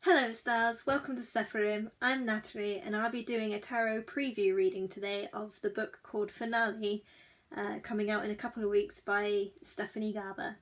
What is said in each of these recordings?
Hello stars, welcome to Sephirim. I'm Natalie and I'll be doing a tarot preview reading today of the book called Finale, coming out in a couple of weeks by Stephanie Garber.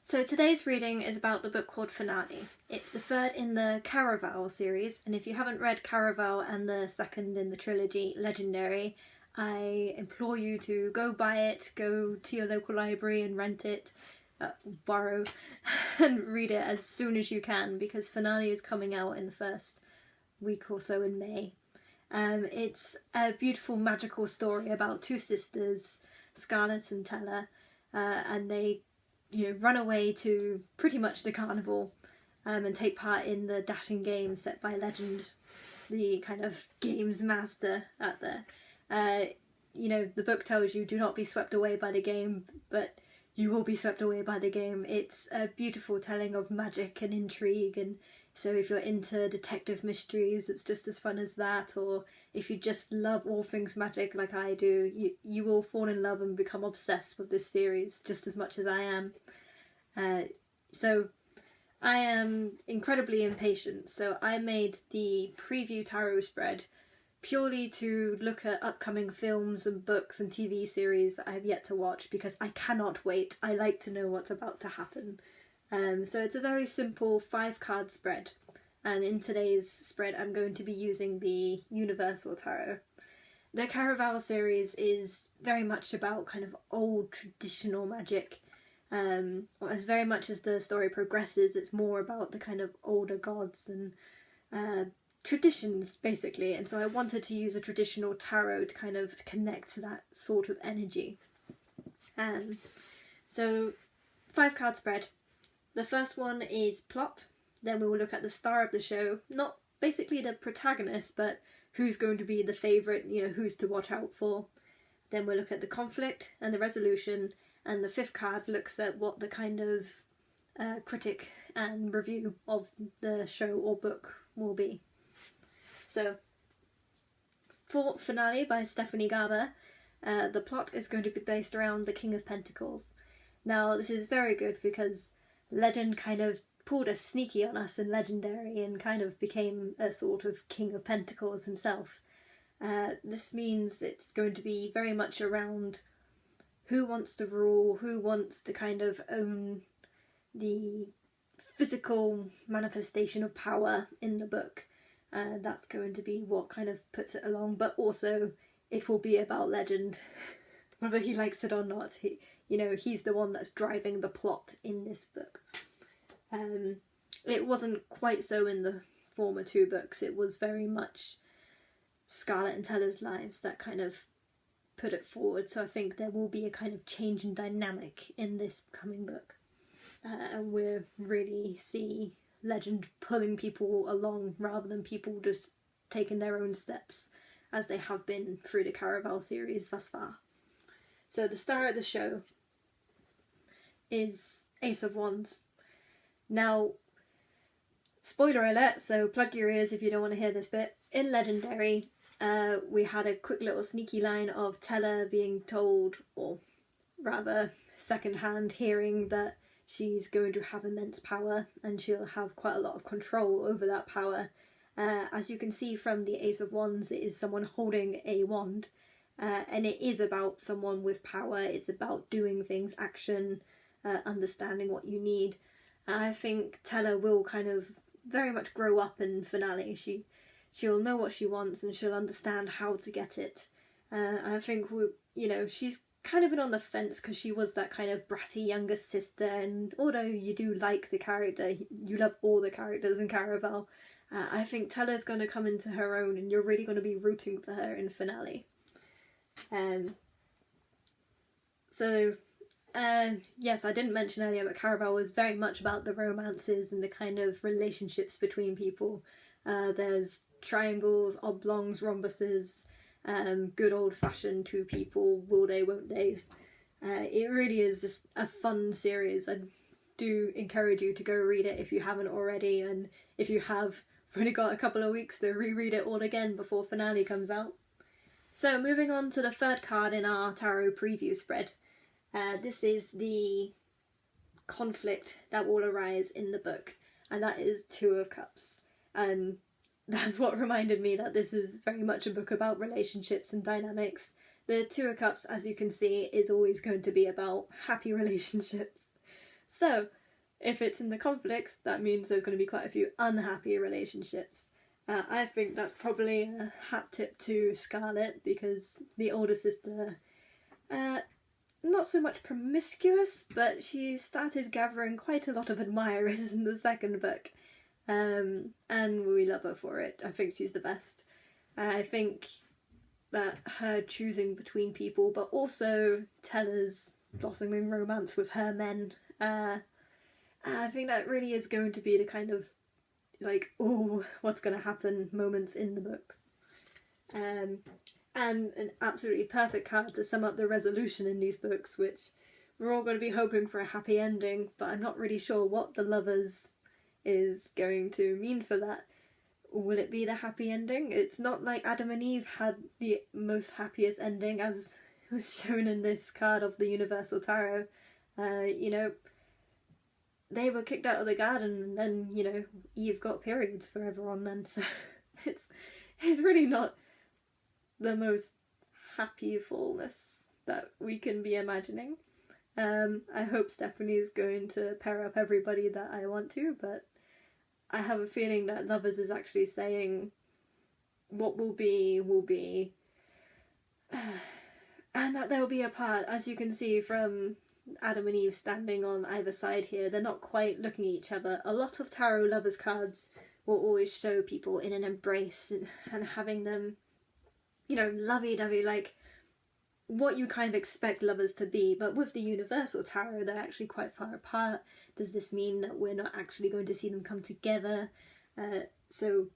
So today's reading is about the book called Finale. It's the third in the Caraval series, and if you haven't read Caraval and the second in the trilogy, Legendary, I implore you to go buy it, go to your local library and rent it, borrow, and read it as soon as you can, because Finale is coming out in the first week or so in May. It's a beautiful magical story about two sisters, Scarlett and Tella, and they run away to pretty much the carnival and take part in the dashing game set by Legend, the kind of games master out there. The book tells you do not be swept away by the game, but you will be swept away by the game. It's a beautiful telling of magic and intrigue, and so if you're into detective mysteries, it's just as fun as that, or if you just love all things magic like I do, you will fall in love and become obsessed with this series just as much as I am. So I am incredibly impatient, so I made the preview tarot spread purely to look at upcoming films and books and TV series that I have yet to watch, because I cannot wait. I like to know what's about to happen. So it's a very simple 5-card spread, and in today's spread I'm going to be using the Universal Tarot. The Caraval series is very much about kind of old traditional magic. As very much as the story progresses, it's more about the kind of older gods and traditions, basically, and so I wanted to use a traditional tarot to kind of connect to that sort of energy. So 5-card spread. The first one is plot, then we will look at the star of the show, not basically the protagonist, but who's going to be the favourite, who's to watch out for. Then we'll look at the conflict and the resolution, and the 5th card looks at what the kind of critic and review of the show or book will be. So, for Finale by Stephanie Garber, the plot is going to be based around the King of Pentacles. Now, this is very good because Legend kind of pulled a sneaky on us in Legendary and kind of became a sort of King of Pentacles himself. This means it's going to be very much around who wants to rule, who wants to kind of own the physical manifestation of power in the book. That's going to be what kind of puts it along, but also it will be about Legend, whether he likes it or not. He's the one that's driving the plot in this book. It wasn't quite so in the former 2 books. It was very much Scarlett and Tella's lives that kind of put it forward, so I think there will be a kind of change in dynamic in this coming book, and we'll really see Legend pulling people along rather than people just taking their own steps, as they have been through the Caraval series thus far. So the star of the show is Ace of Wands. Now, spoiler alert, so plug your ears if you don't want to hear this bit. In Legendary, we had a quick little sneaky line of Tella being told, or rather second-hand hearing, that she's going to have immense power and she'll have quite a lot of control over that power. As you can see from the Ace of Wands, it is someone holding a wand, and it is about someone with power. It's about doing things, action, understanding what you need. I think Tella will kind of very much grow up in Finale. She'll know what she wants and she'll understand how to get it. I think she's kind of been on the fence because she was that kind of bratty younger sister, and although you do like the character, you love all the characters in Caraval, I think Tella's going to come into her own and you're really going to be rooting for her in Finale. Yes, I didn't mention earlier, but Caraval was very much about the romances and the kind of relationships between people. There's triangles, oblongs, rhombuses, good old-fashioned 2 people, will they, won't they. It really is just a fun series. I do encourage you to go read it if you haven't already, and if you have, you've only got a couple of weeks to reread it all again before Finale comes out. So moving on to the third card in our tarot preview spread. This is the conflict that will arise in the book, and that is Two of Cups. And that's what reminded me that this is very much a book about relationships and dynamics. The Two of Cups, as you can see, is always going to be about happy relationships. So, if it's in the conflicts, that means there's going to be quite a few unhappy relationships. I think that's probably a hat tip to Scarlett, because the older sister, not so much promiscuous, but she started gathering quite a lot of admirers in the second book. And we love her for it. I think she's the best. I think that her choosing between people, but also Teller's blossoming romance with her men, I think that really is going to be the kind of, like, oh, what's going to happen moments in the books. And an absolutely perfect card to sum up the resolution in these books, which we're all going to be hoping for a happy ending, but I'm not really sure what the Lovers is going to mean for that. Will it be the happy ending? It's not like Adam and Eve had the most happiest ending, as was shown in this card of the Universal Tarot. You know, they were kicked out of the garden, and then, you know, Eve got periods forever on then, so it's really not the most happyfulness that we can be imagining. I hope Stephanie's going to pair up everybody that I want to, but I have a feeling that Lovers is actually saying what will be, and that they'll be apart. As you can see from Adam and Eve standing on either side here, they're not quite looking at each other. A lot of tarot Lovers cards will always show people in an embrace and having them, you know, lovey-dovey, like what you kind of expect lovers to be. But with the Universal Tarot, they're actually quite far apart. Does this mean that we're not actually going to see them come together? So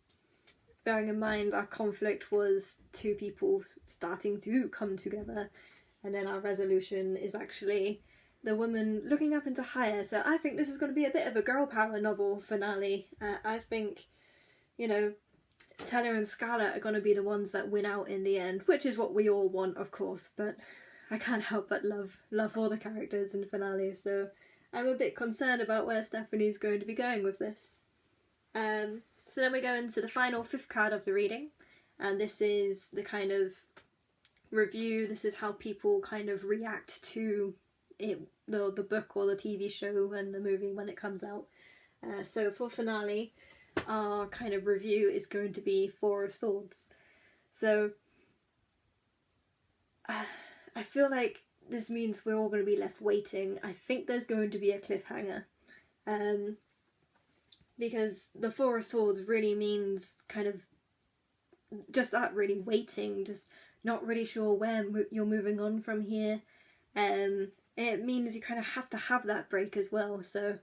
bearing in mind our conflict was two people starting to come together, and then our resolution is actually the woman looking up into higher. So I think this is going to be a bit of a girl power novel finale. I think, you know, Teller and Scarlett are going to be the ones that win out in the end, which is what we all want, of course, but I can't help but love all the characters in the finale, so I'm a bit concerned about where Stephanie's going to be going with this. So then we go into the final fifth card of the reading, and this is the kind of review. This is how people kind of react to it, the book or the TV show and the movie when it comes out. So for finale, our kind of review is going to be Four of Swords. So I feel like this means we're all going to be left waiting. I think there's going to be a cliffhanger, because the Four of Swords really means kind of just that, really waiting, just not really sure where you're moving on from here. It means you kind of have to have that break as well, so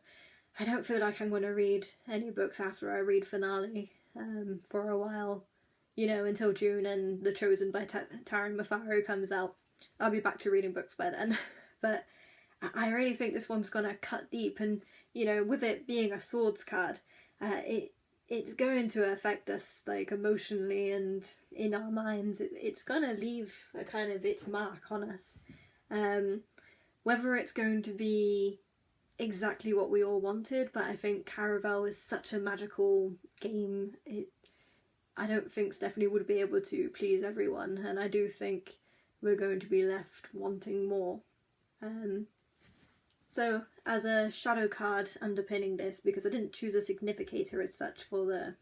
I don't feel like I'm going to read any books after I read finale for a while, you know, until June and The Chosen by Taryn Mafaru comes out. I'll be back to reading books by then. But I really think this one's going to cut deep, and, you know, with it being a swords card, it's going to affect us, like, emotionally and in our minds. It's going to leave a kind of its mark on us. Whether it's going to be exactly what we all wanted, but I think Caraval is such a magical game. I don't think Stephanie would be able to please everyone, and I do think we're going to be left wanting more. So as a shadow card underpinning this, because I didn't choose a significator as such for the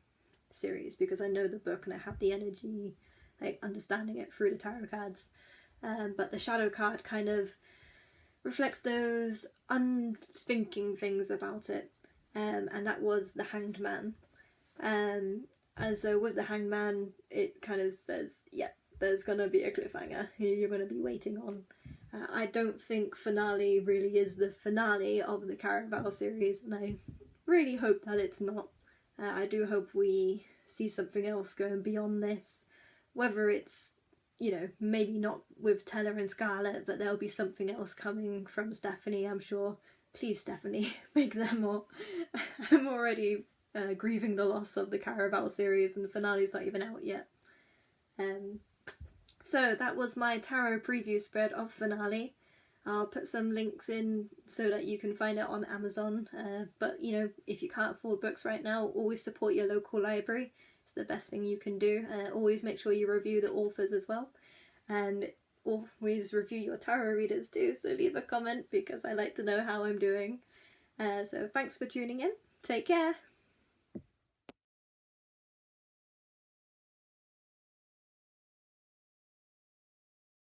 series, because I know the book and I have the energy, like, understanding it through the tarot cards, but the shadow card kind of reflects those unthinking things about it, and that was the Hanged Man. And so with the Hanged Man, it kind of says, yeah, there's gonna be a cliffhanger you're gonna be waiting on. I don't think finale really is the finale of the Caraval series, and I really hope that it's not. I do hope we see something else going beyond this, whether it's, you know, maybe not with Teller and Scarlett, but there'll be something else coming from Stephanie, I'm sure. Please, Stephanie, make them more. I'm already grieving the loss of the Caraval series, and the finale's not even out yet. So So that was my tarot preview spread of Finale. I'll put some links in so that you can find it on Amazon, but you know, if you can't afford books right now, always support your local library. It's the best thing you can do. Always make sure you review the authors as well, and always review your tarot readers too, so leave a comment because I like to know how I'm doing. So thanks for tuning in. Take care.